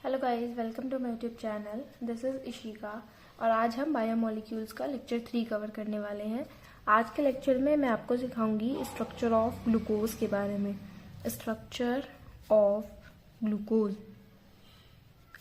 Hello guys, welcome to my YouTube channel. This is Ishika और आज हम बायोमोलिक्यूल्स का लेक्चर 3 कवर करने वाले हैं। आज के लेक्चर में मैं आपको सिखाऊंगी स्ट्रक्चर ऑफ ग्लूकोज के बारे में। Structure of glucose.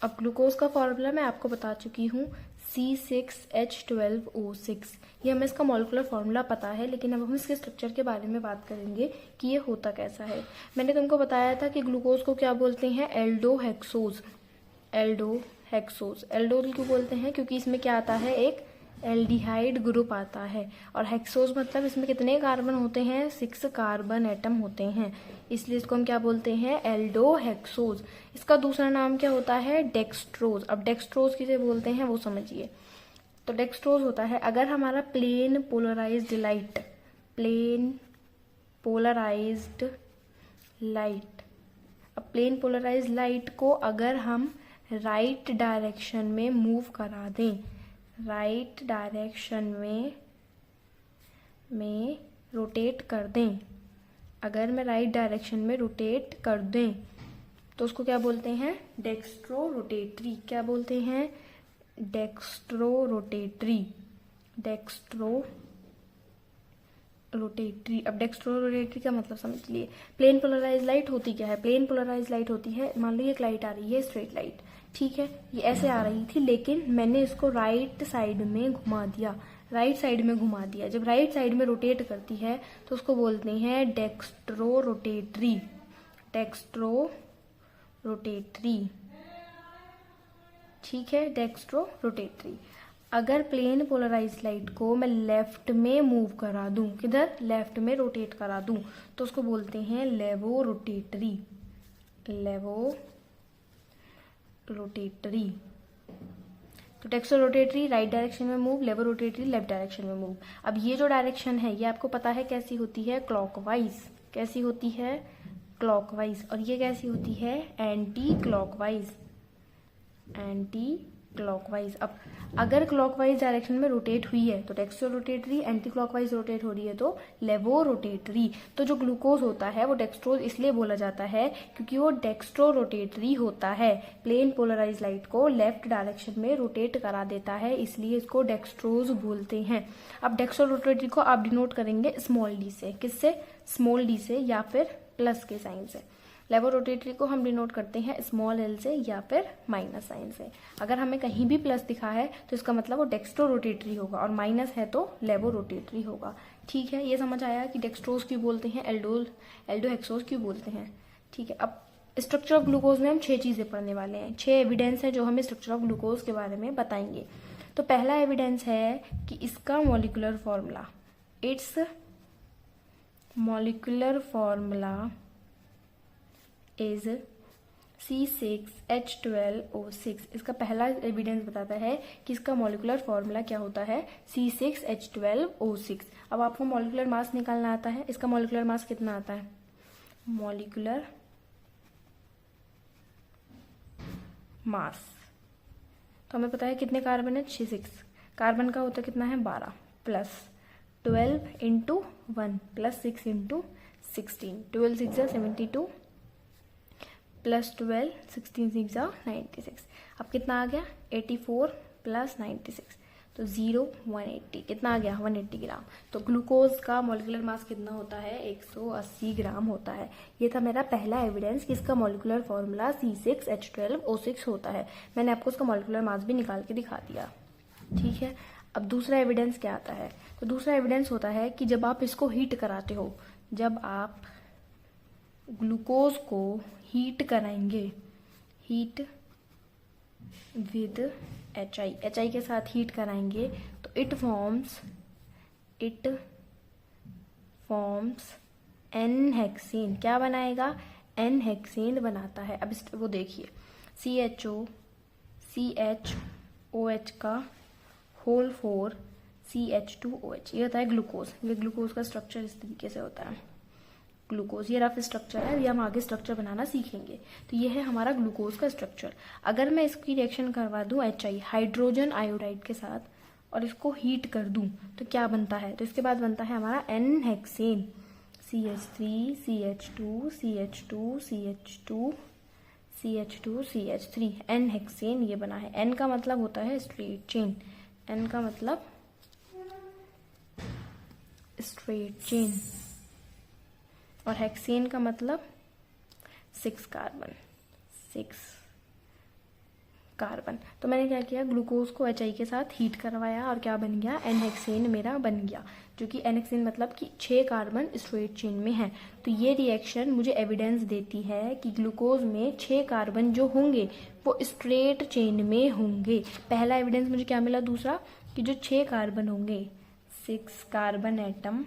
अब ग्लूकोज का फॉर्मूला मैं आपको बता चुकी हूँ, C6H12O6। ये हमें इसका मॉलिक्यूलर फॉर्मूला पता है, लेकिन अब हम इसके स्ट्रक्चर के बारे में बात करेंगे कि ये होता कैसा है। मैंने तुमको बताया था कि ग्लूकोज को क्या बोलते हैं, एल्डोहेक्सोज। एल्डोल क्यों बोलते हैं? क्योंकि इसमें क्या आता है, एक एल्डिहाइड ग्रुप आता है। और हेक्सोज मतलब इसमें कितने कार्बन होते हैं, 6 कार्बन एटम होते हैं, इसलिए इसको हम क्या बोलते हैं, एल्डोहेक्सोज। इसका दूसरा नाम क्या होता है, डेक्सट्रोज। अब डेक्सट्रोज किसे बोलते हैं वो समझिए। तो डेक्सट्रोज होता है अगर हमारा प्लेन पोलराइज्ड लाइट, अब प्लेन पोलराइज्ड लाइट को अगर हम राइट डायरेक्शन में मूव करा दें, राइट डायरेक्शन में रोटेट कर दें, अगर मैं राइट डायरेक्शन में रोटेट कर दें तो उसको क्या बोलते हैं, डेक्स्ट्रो रोटेटरी। क्या बोलते हैं, डेक्स्ट्रो रोटेटरी। अब डेक्स्ट्रो रोटेटरी का मतलब समझ लिए। प्लेन पोलराइज लाइट होती क्या है, प्लेन पोलराइज लाइट होती है, मान लो एक लाइट आ रही है, स्ट्रेट लाइट, ठीक है, ये ऐसे आ रही थी, लेकिन मैंने इसको राइट साइड में घुमा दिया। जब राइट साइड में रोटेट करती है तो उसको बोलते हैं डेक्स्ट्रो रोटेटरी। ठीक है, डेक्स्ट्रो रोटेटरी। अगर प्लेन पोलराइज लाइट को मैं लेफ्ट में मूव करा दूं, किधर, लेफ्ट में रोटेट करा दूं, तो उसको बोलते हैं लेवो रोटेटरी। तो डेक्स्ट्रो रोटेटरी राइट डायरेक्शन में मूव, लेवो रोटेटरी लेफ्ट डायरेक्शन में मूव। अब ये जो डायरेक्शन है ये आपको पता है कैसी होती है, क्लॉकवाइज। कैसी होती है, क्लॉकवाइज। और ये कैसी होती है, एंटी क्लॉकवाइज। अब अगर क्लॉकवाइज डायरेक्शन में रोटेट हुई है तो dextro rotatory, anti clockwise rotate हो रही है तो लेवो रोटेटरी। तो जो ग्लूकोज होता है वो डेक्स्ट्रोज इसलिए बोला जाता है क्योंकि वो डेक्स्ट्रो रोटेटरी होता है, प्लेन पोलराइज लाइट को लेफ्ट डायरेक्शन में रोटेट करा देता है, इसलिए इसको डेक्स्ट्रोज बोलते हैं। अब डेक्स्ट्रो रोटेटरी को आप डिनोट करेंगे स्मॉल डी से। किससे, स्मॉल डी से या फिर प्लस के साइन से। लेवो रोटेटरी को हम डिनोट करते हैं स्मॉल एल से या फिर माइनस साइन से। अगर हमें कहीं भी प्लस दिखा है तो इसका मतलब वो डेक्स्ट्रो रोटेटरी होगा, और माइनस है तो लेवो रोटेटरी होगा। ठीक है, ये समझ आया कि डेक्स्ट्रोज क्यों बोलते हैं, एल्डोहेक्सोज क्यों बोलते हैं। ठीक है, अब स्ट्रक्चर ऑफ ग्लूकोज में हम 6 चीजें पढ़ने वाले हैं। 6 एविडेंस है जो हमें स्ट्रक्चर ऑफ ग्लूकोज के बारे में बताएंगे। तो पहला एविडेंस है कि इसका molecular formula, it's molecular formula is C6H12O6। इसका पहला एविडेंस बताता है कि इसका मॉलिक्यूलर फॉर्मूला क्या होता है, C6H12O6। अब आपको मॉलिक्यूलर मास निकालना आता है, इसका मॉलिक्यूलर मास कितना आता है, मॉलिक्यूलर मास तो हमें पता है कितने कार्बन है, 6 कार्बन का होता कितना है, 12 plus 12 into 1 plus 6 into 16, 12 6 72 plus 12 16 6 96। अब कितना आ गया, 84 प्लस 96 तो 180, कितना आ गया, 180 ग्राम। तो ग्लूकोज का मॉलिक्यूलर मास कितना होता है, 180 ग्राम होता है। ये था मेरा पहला एविडेंस कि इसका मॉलिक्यूलर फॉर्मूला C6H12O6 होता है। मैंने आपको उसका मॉलिक्यूलर मास भी निकाल के दिखा दिया। ठीक है, अब दूसरा एविडेंस क्या आता है, तो दूसरा एविडेंस होता है कि जब आप इसको हीट कराते हो, जब आप ग्लूकोज को हीट कराएंगे, हीट विद HI के साथ हीट कराएंगे तो इट फॉर्म्स एन हेक्सेन। क्या बनाएगा, एन हेक्सेन बनाता है। अब वो देखिए, CHOH का होल 4 CH2OH, ये होता है ग्लूकोज। ये ग्लूकोज का स्ट्रक्चर इस तरीके से होता है। ग्लूकोज ये रफ स्ट्रक्चर है, अभी हम आगे स्ट्रक्चर बनाना सीखेंगे। तो ये है हमारा ग्लूकोज का स्ट्रक्चर। अगर मैं इसकी रिएक्शन करवा दूं HI, हाइड्रोजन आयोडाइड के साथ, और इसको हीट कर दूं तो क्या बनता है, तो इसके बाद बनता है हमारा N hexane, CH3 CH2 CH2 CH2 CH2 CH3 N hexane ये बना है। N का मतलब होता है स्ट्रेट चेन, N का मतलब स्ट्रेट चेन, और हेक्सेन का मतलब 6 कार्बन, 6 कार्बन। तो मैंने क्या किया, ग्लूकोज को HI के साथ हीट करवाया और क्या बन गया, N हेक्सेन मेरा बन गया, जो कि N हेक्सेन मतलब कि 6 कार्बन स्ट्रेट चेन में है। तो ये रिएक्शन मुझे एविडेंस देती है कि ग्लूकोज में 6 कार्बन जो होंगे वो स्ट्रेट चेन में होंगे। पहला एविडेंस मुझे क्या मिला, दूसरा कि जो 6 कार्बन होंगे, 6 carbon atom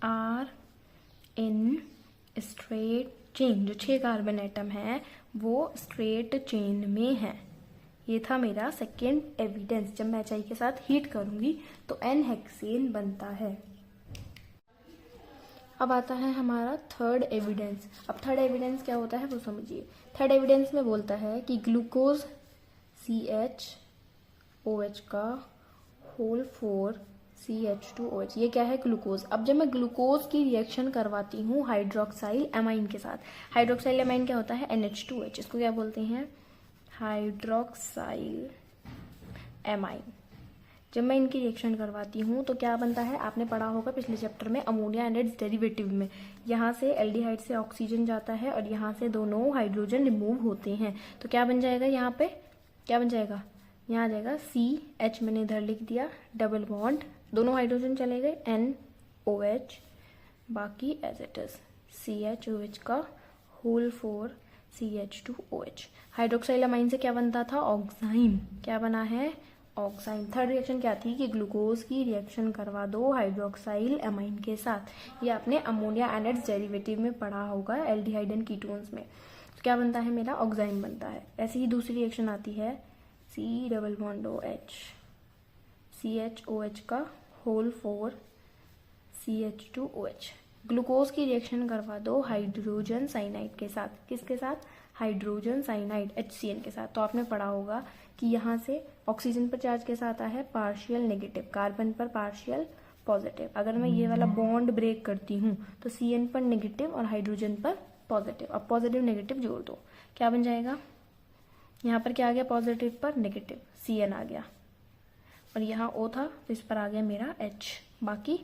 are in straight chain, जो 6 कार्बन एटम है वो स्ट्रेट चेन में है। ये था मेरा सेकेंड एविडेंस। जब मैं HI के साथ हीट करूंगी तो N हेक्सेन बनता है। अब आता है हमारा थर्ड एविडेंस। अब थर्ड एविडेंस क्या होता है वो समझिए। थर्ड एविडेंस में बोलता है कि ग्लूकोज CHOH का होल 4 CH2OH, ये क्या है, ग्लूकोज। अब जब मैं ग्लूकोज की रिएक्शन करवाती हूँ हाइड्रोक्साइल एमाइन के साथ, हाइड्रोक्साइल एमाइन क्या होता है, NH2H, इसको क्या बोलते हैं, हाइड्रोक्साइल एमाइन। जब मैं इनकी रिएक्शन करवाती हूँ तो क्या बनता है, आपने पढ़ा होगा पिछले चैप्टर में अमोनिया एंड इट्स डेरिवेटिव में, यहाँ से एल्डिहाइड से ऑक्सीजन जाता है और यहाँ से दोनों हाइड्रोजन रिमूव होते हैं। तो क्या बन जाएगा, यहाँ पे क्या बन जाएगा, यहाँ आ जाएगा CH, मैंने इधर लिख दिया, डबल बॉन्ड, दोनों हाइड्रोजन चले गए, NOH, बाकी एज इट इज CHOH का होल 4 CH2OH। हाइड्रोक्साइल अमाइन से क्या बनता था, ऑक्साइन, क्या बना है, ऑक्साइन। थर्ड रिएक्शन क्या थी कि ग्लूकोज की रिएक्शन करवा दो हाइड्रोक्साइल एमाइन के साथ, ये आपने अमोनिया एंड इट्स डेरिवेटिव में पढ़ा होगा एल्डिहाइड एंड कीटोन्स में। तो क्या बनता है मेरा, ऑक्साइन बनता है। ऐसे ही दूसरी रिएक्शन आती है C∠OH, CHOH का होल 4 CH2OH। ग्लूकोज की रिएक्शन करवा दो हाइड्रोजन साइनाइड के साथ, किसके साथ, हाइड्रोजन साइनाइड HCN के साथ। तो आपने पढ़ा होगा कि यहाँ से ऑक्सीजन पर चार्ज कैसा आता है, पार्शियल नेगेटिव, कार्बन पर पार्शियल पॉजिटिव। अगर मैं ये वाला बॉन्ड ब्रेक करती हूँ तो CN पर नेगेटिव और हाइड्रोजन पर पॉजिटिव। अब पॉजिटिव नेगेटिव जोड़ दो, क्या बन जाएगा, यहाँ पर क्या आ गया, पॉजिटिव पर नेगेटिव CN आ गया, और यहाँ O था तो इस पर आ गया मेरा H, बाकी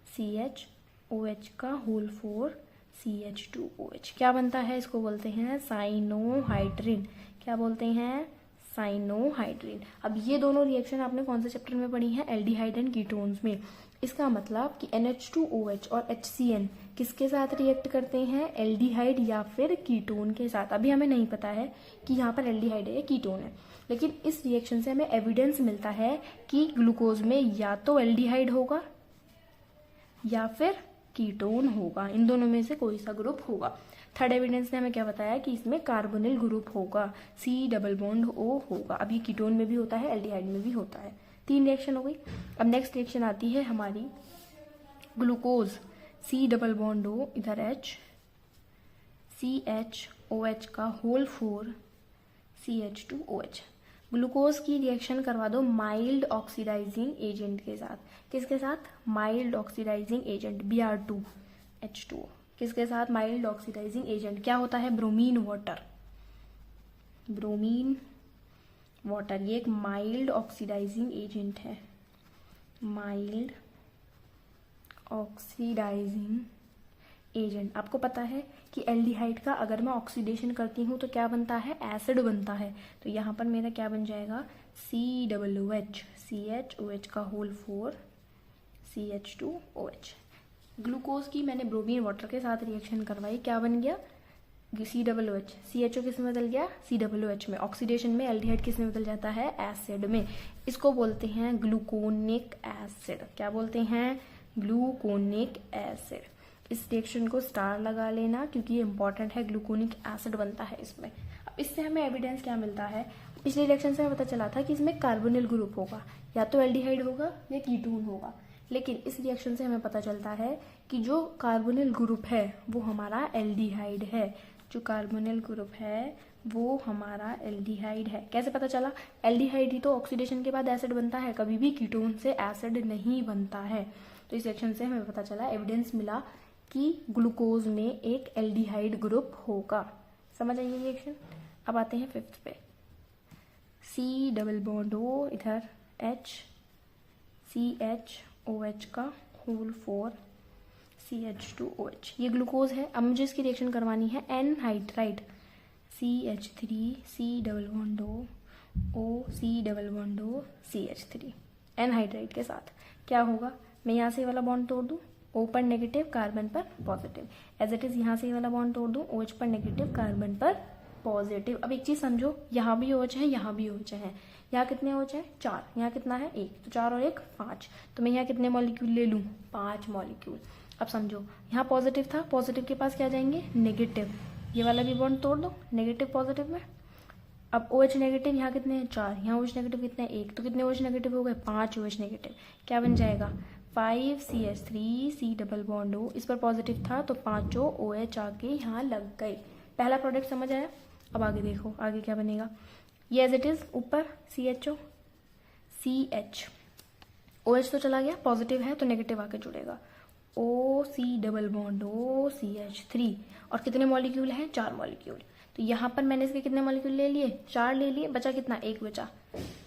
CHOH का होल 4 CH2OH। क्या बनता है, इसको बोलते हैं साइनोहाइड्रिन। क्या बोलते हैं, साइनोहाइड्रिन। अब ये दोनों रिएक्शन आपने कौन से चैप्टर में पढ़ी है, एल्डिहाइड एंड कीटोन्स में। इसका मतलब कि NH2OH और HCN किसके साथ रिएक्ट करते हैं, एल्डिहाइड या फिर कीटोन के साथ। अभी हमें नहीं पता है कि यहाँ पर एल्डिहाइड है या कीटोन है, लेकिन इस रिएक्शन से हमें एविडेंस मिलता है कि ग्लूकोज में या तो एल्डिहाइड होगा या फिर कीटोन होगा, इन दोनों में से कोई सा ग्रुप होगा। थर्ड एविडेंस ने हमें क्या बताया कि इसमें कार्बोनिल ग्रुप होगा, C∠O होगा। अब ये कीटोन में भी होता है, एल्डिहाइड में भी होता है। 3 रिएक्शन हो गई। अब नेक्स्ट रिएक्शन आती है हमारी ग्लूकोज C∠O, इधर H, CHOH का होल 4 CH2OH। ग्लूकोज की रिएक्शन करवा दो माइल्ड ऑक्सीडाइजिंग एजेंट के साथ, किसके साथ, माइल्ड ऑक्सीडाइजिंग एजेंट Br2H2O। किसके साथ, माइल्ड ऑक्सीडाइजिंग एजेंट क्या होता है, ब्रोमीन वाटर, ब्रोमीन वाटर, ये एक माइल्ड ऑक्सीडाइजिंग एजेंट है, माइल्ड ऑक्सीडाइजिंग एजेंट। आपको पता है कि एल्डिहाइड का अगर मैं ऑक्सीडेशन करती हूँ तो क्या बनता है, एसिड बनता है। तो यहाँ पर मेरा क्या बन जाएगा, COOH, CHOH का होल 4 CH2OH। ग्लूकोज की मैंने ब्रोमीन वाटर के साथ रिएक्शन करवाई, क्या बन गया, COOH, CHO किस में बदल गया, COOH में। ऑक्सीडेशन में एल्डिहाइड किस में बदल जाता है, एसिड में। इसको बोलते हैं ग्लूकोनिक एसिड। क्या बोलते हैं, ग्लूकोनिक एसिड। इस रिएक्शन को स्टार लगा लेना क्योंकि ये इंपॉर्टेंट है, ग्लूकोनिक एसिड बनता है इसमें। अब इससे हमें एविडेंस क्या मिलता है, पिछले रिएक्शन से हमें पता चला था कि इसमें कार्बोनिल ग्रुप होगा, या तो एल्डिहाइड होगा या कीटोन होगा। लेकिन इस रिएक्शन से हमें पता चलता है कि जो कार्बोनिल ग्रुप है वो हमारा एल्डिहाइड है, जो कार्बोनिल ग्रुप है वो हमारा एल्डिहाइड है। कैसे पता चला, एल्डिहाइड ही तो ऑक्सीडेशन के बाद एसिड बनता है, कभी भी कीटोन से एसिड नहीं बनता है। तो इस रिएक्शन से हमें पता चला, एविडेंस मिला कि ग्लूकोज में एक एल्डिहाइड ग्रुप होगा। समझ आइए रिएक्शन। अब आते हैं 5th पे। C डबल बॉन्ड O, इधर H, CHOH का होल 4 CH2OH, ये ग्लूकोज है। अब मुझे इसकी रिएक्शन करवानी है anhydride, CH3 C double bond O C double bond O CH3 anhydride के साथ। क्या होगा, मैं यहाँ से ये वाला बॉन्ड तोड़ दूँ, O पर नेगेटिव कार्बन पर पॉजिटिव, एज इट इज यहाँ से ये वाला बॉन्ड तोड़ दूँ, OH पर नेगेटिव कार्बन पर पॉजिटिव। अब एक चीज समझो, यहाँ भी OH है, यहाँ भी OH है। यहाँ कितने OH है? 4। यहाँ कितना है? 1। तो 4 और 1 5। तो मैं यहाँ कितने मॉलिक्यूल ले लूँ? 5 मॉलिक्यूल। अब समझो, यहाँ पॉजिटिव था, पॉजिटिव के पास क्या जाएंगे? नेगेटिव। ये वाला भी बॉन्ड तोड़ दो, नेगेटिव पॉजिटिव में। अब OH नेगेटिव, यहाँ कितने हैं? 4। यहाँ OH नेगेटिव कितने हैं? 1। तो कितने OH नेगेटिव हो गए? 5 OH नेगेटिव। क्या बन जाएगा? 5CH3 C double bond O, इस पर पॉजिटिव था तो 5 OH आके यहाँ लग गए। पहला प्रोडक्ट समझ आया। अब आगे देखो, आगे क्या बनेगा। ये एज इट इज ऊपर CHO CH, OH तो चला गया, पॉजिटिव है तो नेगेटिव आके जुड़ेगा, OC double bond O CH3, और कितने मॉलिक्यूल हैं? 4 मॉलिक्यूल। तो यहाँ पर मैंने इसके कितने मॉलिक्यूल ले लिए? 4 ले लिए, बचा कितना? 1 बचा।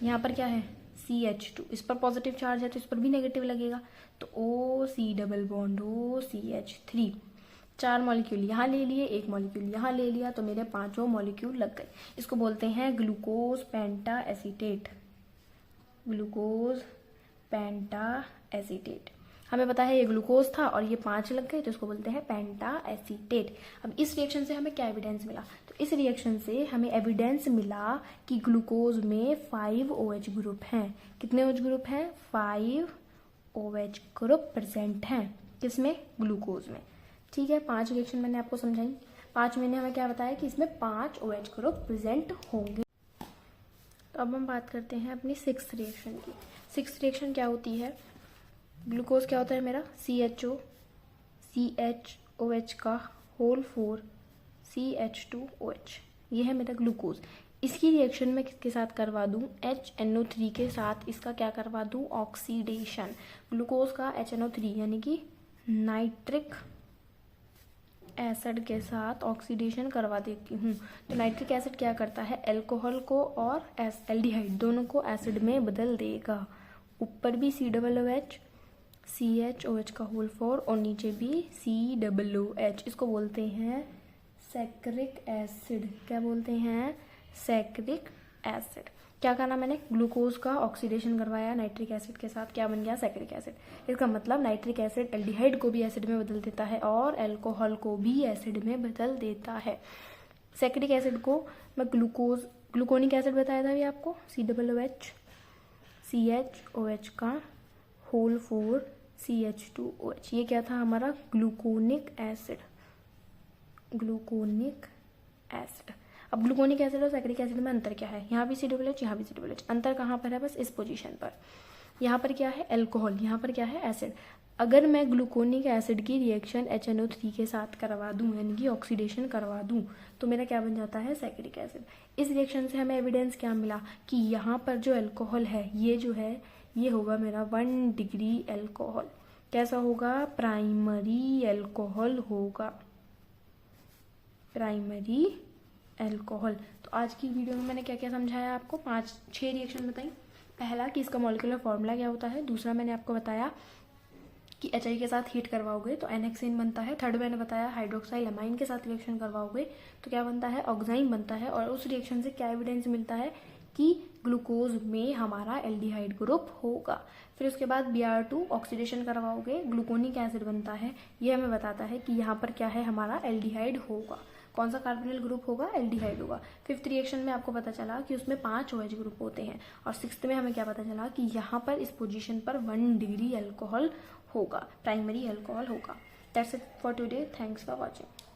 यहाँ पर क्या है? CH2, इस पर पॉजिटिव चार्ज है तो इस पर भी नेगेटिव लगेगा, तो OC double bond O CH3, 4 molecule यहाँ ले लिए, 1 मॉलिक्यूल यहाँ ले लिया, तो मेरे 5 मॉलिक्यूल लग गए। इसको बोलते हैं ग्लूकोज पेंटा एसीटेट, ग्लूकोज पेंटा एसीटेट। हमें पता है ये ग्लूकोज था और ये 5 लग गए, तो इसको बोलते हैं पेंटा एसीटेट। अब इस रिएक्शन से हमें क्या एविडेंस मिला? तो इस रिएक्शन से हमें एविडेंस मिला कि ग्लूकोज में 5 OH ग्रुप हैं। कितने OH ग्रुप हैं? 5 OH ग्रुप प्रेजेंट हैं। किसमें? ग्लूकोज में। ठीक है, 5 रिएक्शन मैंने आपको समझाई। 5 मैंने हमें क्या बताया कि इसमें 5 OH ग्रुप प्रेजेंट होंगे। तो अब हम बात करते हैं अपनी 6th रिएक्शन की। 6th रिएक्शन क्या होती है? ग्लूकोज क्या होता है मेरा? CHO CHOH का होल 4 CH2OH, ये है मेरा ग्लूकोज। इसकी रिएक्शन मैं किसके साथ करवा दूं? HNO3 के साथ इसका क्या करवा दूं? ऑक्सीडेशन। ग्लूकोज का HNO3 यानी कि नाइट्रिक एसिड के साथ ऑक्सीडेशन करवा देती हूँ। तो नाइट्रिक एसिड क्या करता है? अल्कोहल को और एल्डिहाइड दोनों को एसिड में बदल देगा। ऊपर भी COOH CHOH का होल 4 और नीचे भी COOH, इसको बोलते हैं सैकरिक एसिड। क्या बोलते हैं? सैकरिक एसिड। क्या करना मैंने? ग्लूकोज का ऑक्सीडेशन करवाया नाइट्रिक एसिड के साथ, क्या बन गया? सैकरिक एसिड। इसका मतलब नाइट्रिक एसिड एल्डिहाइड को भी एसिड में बदल देता है और अल्कोहल को भी एसिड में बदल देता है। सैकरिक एसिड को मैं ग्लूकोनिक एसिड बताया था अभी आपको, COOH CHOH का होल 4 CH2OH, ये क्या था हमारा? Gluconic acid, gluconic acid. अब ग्लूकोनिक एसिड और सैकरिक एसिड में अंतर क्या है? यहाँ भी COOH, यहाँ भी COOH। अंतर कहाँ पर है? बस इस पोजीशन पर। यहाँ पर क्या है? अल्कोहल, यहाँ पर क्या है? एसिड। अगर मैं ग्लूकोनिक एसिड की रिएक्शन HNO3 के साथ करवा दूं, यानी कि ऑक्सीडेशन करवा दूं, तो मेरा क्या बन जाता है? सैकरिक एसिड। इस रिएक्शन से हमें एविडेंस क्या मिला कि यहाँ पर जो अल्कोहल है, ये जो है ये होगा मेरा 1 डिग्री अल्कोहल। कैसा होगा? प्राइमरी अल्कोहल होगा, प्राइमरी अल्कोहल। तो आज की वीडियो में मैंने क्या क्या समझाया आपको? 6 रिएक्शन बताई। पहला कि इसका मॉलिक्यूलर फॉर्मूला क्या होता है। दूसरा मैंने आपको बताया कि HI के साथ हीट करवाओगे तो एनहेक्सेन बनता है। थर्ड मैंने बताया हाइड्रोक्साइल अमाइन के साथ रिएक्शन करवाओगे तो क्या बनता है? ऑक्साइन बनता है। और उस रिएक्शन से क्या एविडेंस मिलता है कि ग्लूकोज में हमारा एल्डिहाइड ग्रुप होगा। फिर उसके बाद Br2 ऑक्सीडेशन करवाओगे, ग्लूकोनिक एसिड बनता है। ये हमें बताता है कि यहाँ पर क्या है? हमारा एल्डिहाइड होगा। कौन सा कार्बोनिल ग्रुप होगा? एल्डिहाइड होगा। 5th रिएक्शन में आपको पता चला कि उसमें 5 OH ग्रुप होते हैं। और 6th में हमें क्या पता चला कि यहाँ पर इस पोजीशन पर 1 डिग्री अल्कोहल होगा, प्राइमरी अल्कोहल होगा। That's it for today. Thanks for watching.